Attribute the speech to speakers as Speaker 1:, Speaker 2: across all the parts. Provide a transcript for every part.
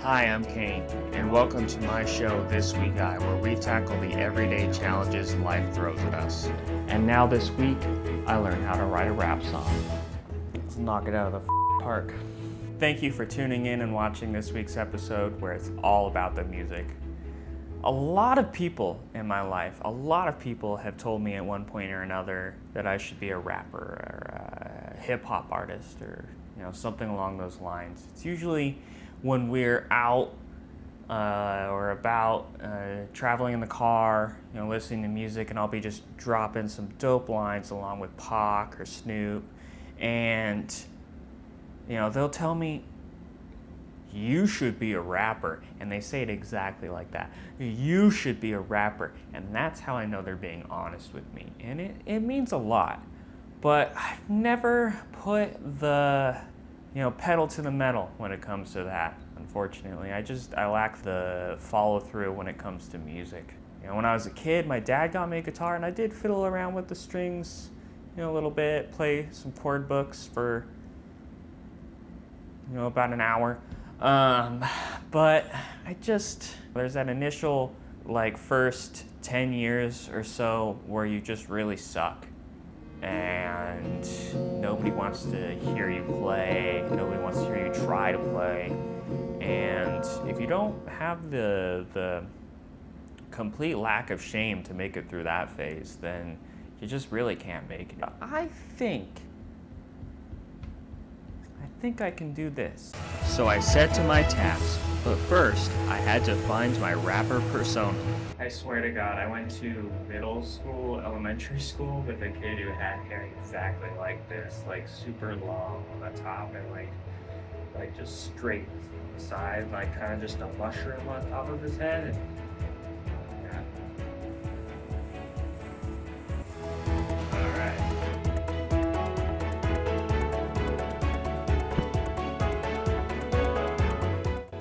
Speaker 1: Hi, I'm Kane, and welcome to my show, This Week I, where we tackle the everyday challenges life throws at us.
Speaker 2: And now this week, I learned how to write a rap song.
Speaker 1: Let's knock it out of the park. Thank you for tuning in and watching this week's episode where it's all about the music. A lot of people in my life, have told me at one point or another that I should be a rapper or a hip-hop artist or something along those lines. It's usually when we're out or about traveling in the car, listening to music, and I'll be just dropping some dope lines along with Pac or Snoop, and they'll tell me, you should be a rapper, and they say it exactly like that. You should be a rapper, and that's how I know they're being honest with me, and it means a lot. But I've never put the pedal to the metal when it comes to that, unfortunately. I lack the follow through when it comes to music. When I was a kid, my dad got me a guitar, and I did fiddle around with the strings, a little bit, play some chord books for about an hour. But there's that initial first 10 years or so where you just really suck. And nobody wants to hear you play, nobody wants to hear you try to play. And if you don't have the complete lack of shame to make it through that phase, then you just really can't make it. I think I can do this. So I set to my task, but first I had to find my rapper persona. I swear to God, I went to middle school, elementary school with a kid who had hair exactly like this, super long on the top and like just straight on the side, kind of just a mushroom on top of his head. And, yeah. All right.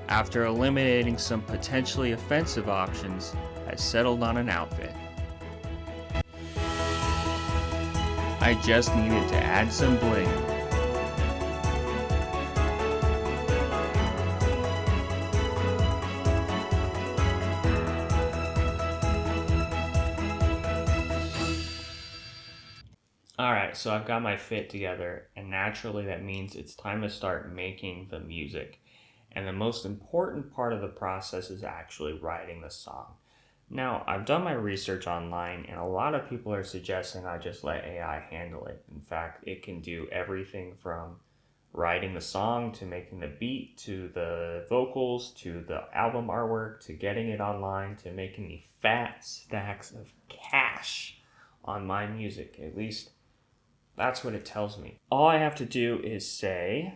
Speaker 1: After eliminating some potentially offensive options, I settled on an outfit. I just needed to add some bling. Alright, so I've got my fit together, and naturally that means it's time to start making the music. And the most important part of the process is actually writing the song. Now, I've done my research online, and a lot of people are suggesting I just let AI handle it. In fact, it can do everything from writing the song to making the beat to the vocals to the album artwork to getting it online to making the fat stacks of cash on my music. At least that's what it tells me. All I have to do is say,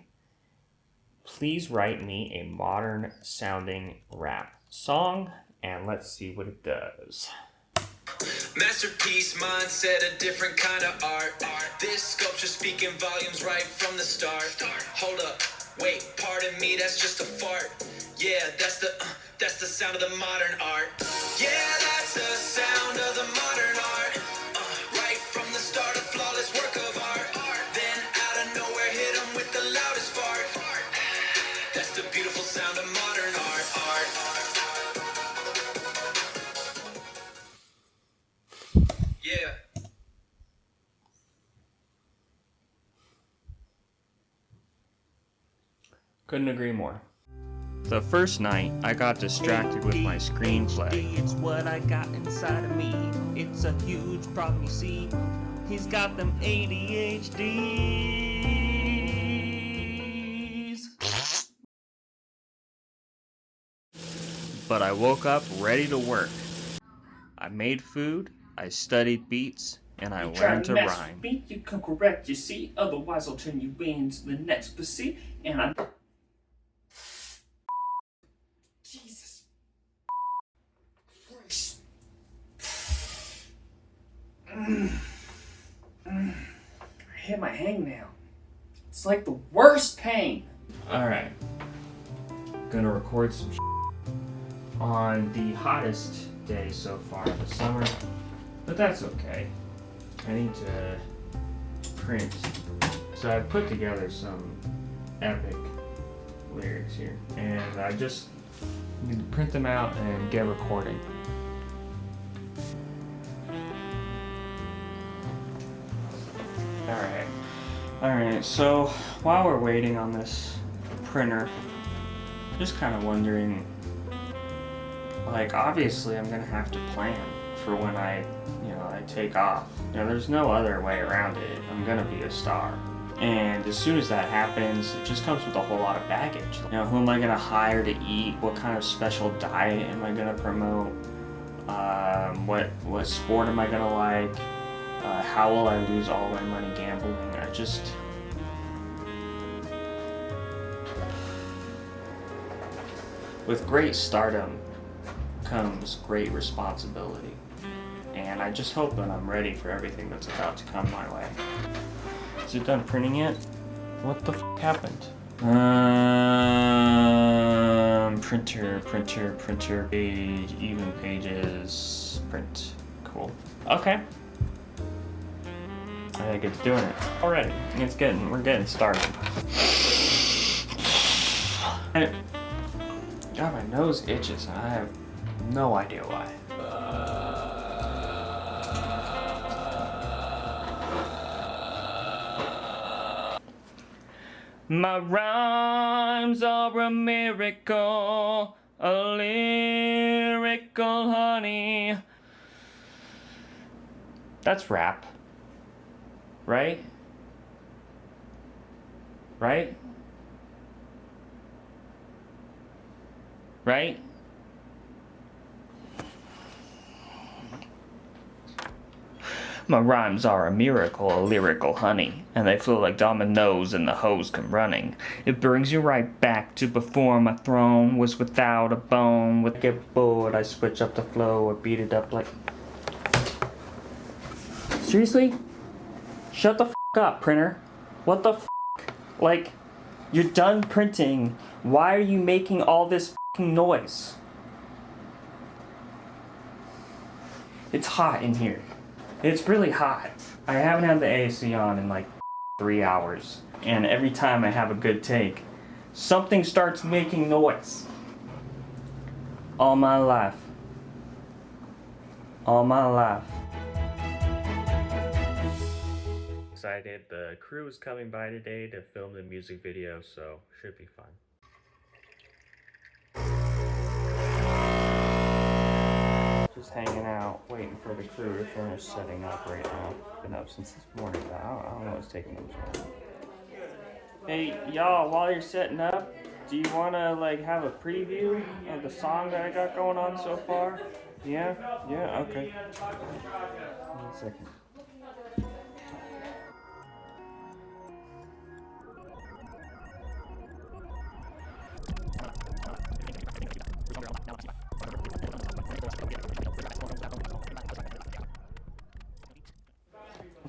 Speaker 1: please write me a modern sounding rap song, and let's see what it does.
Speaker 3: Masterpiece mindset, a different kind of art. This sculpture speaking volumes right from the start. Hold up, wait, pardon me, that's just a fart. Yeah, that's the sound of the modern art. Yeah, that's the sound of the modern art. Right from the start, a flawless work of art. Then out of nowhere, hit 'em with the loudest fart. That's the beautiful sound of modern art. Yeah.
Speaker 1: Couldn't agree more. The first night, I got distracted with my screenplay.
Speaker 4: It's what I got inside of me. It's a huge problem, you see. He's got them ADHDs.
Speaker 1: But I woke up ready to work. I made food, I studied beats, and I learned to rhyme.
Speaker 4: Me, you come correct, you see. Otherwise, I'll turn you into the next pussy. And I'm. Jesus. I hit my hangnail. It's like the worst pain.
Speaker 1: Alright. Gonna record some on the hottest day so far of the summer, but that's okay. I need to print. So I put together some epic lyrics here, and I just You need to print them out and get recording. Alright, so while we're waiting on this printer, just kind of wondering, like, obviously I'm gonna have to plan for when I take off. There's no other way around it. I'm gonna be a star. And as soon as that happens, it just comes with a whole lot of baggage. Who am I gonna hire to eat? What kind of special diet am I gonna promote? What sport am I gonna like? How will I lose all my money gambling? With great stardom comes great responsibility. And I just hope that I'm ready for everything that's about to come my way. Is it done printing yet? What the f happened? Printer, page, even pages, print. Cool. Okay. I think it's doing it already. We're getting started. God, my nose itches and I have no idea why. My rhymes are a miracle, a lyrical honey. That's rap. Right? Right? Right? My rhymes are a miracle, a lyrical honey, and they flow like dominoes and the hose come running. It brings you right back to before my throne was without a bone. When I get bored, I switch up the flow or beat it up like... Seriously? Shut the f*** up, printer. What the f***? Like, you're done printing. Why are you making all this f***ing noise? It's hot in here. It's really hot. I haven't had the AC on in like 3 hours. And every time I have a good take, something starts making noise. All my life. All my life. Excited. The crew is coming by today to film the music video, so should be fun. Just hanging out, waiting for the crew to finish setting up right now. Been up since this morning, but I don't know what's taking them so long. Hey, y'all, while you're setting up, do you want to like have a preview of the song that I got going on so far? Yeah? Yeah? Okay. 1 second.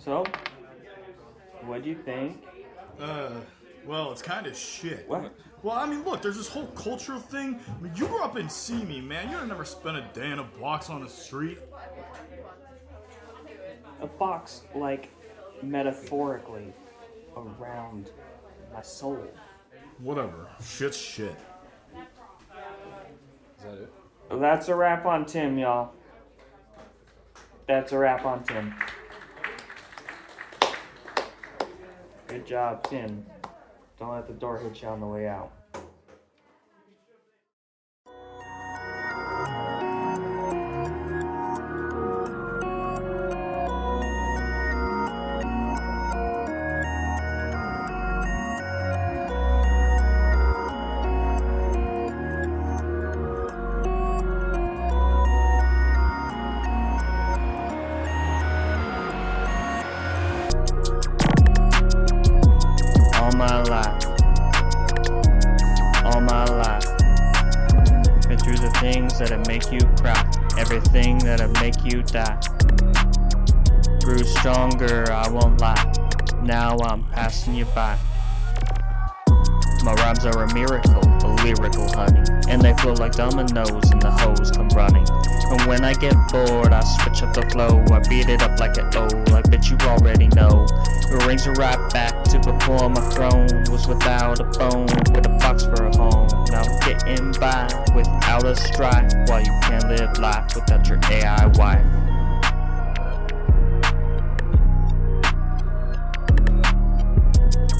Speaker 1: So, what'd you think?
Speaker 5: Well, it's kind of shit.
Speaker 1: What?
Speaker 5: Well, I mean, look, there's this whole cultural thing. I mean, you grew up in Simi, man. You never spent a day in a box on the street.
Speaker 1: A box, like, metaphorically, around my soul.
Speaker 5: Whatever. Shit's shit. Is that it?
Speaker 1: That's a wrap on Tim, y'all. That's a wrap on Tim. Good job, Tim. Don't let the door hit you on the way out. That'll make you cry, everything that'll make you die. Grew stronger, I won't lie. Now I'm passing you by. My rhymes are a miracle, a lyrical honey, and they flow like dominoes and the hose come running. And when I get bored, I switch up the flow. I beat it up like an O, like bitch.
Speaker 4: that you already know. It brings her right back to before my throne was without a bone, with a box for a home. Now I'm getting by without a strife, while you can't live life without your AI wife.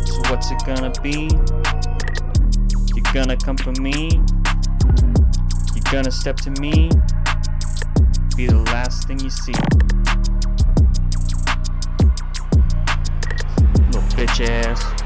Speaker 4: So what's it gonna be? You're gonna come for me? You're gonna step to me? Be the last thing you see. Little bitch ass.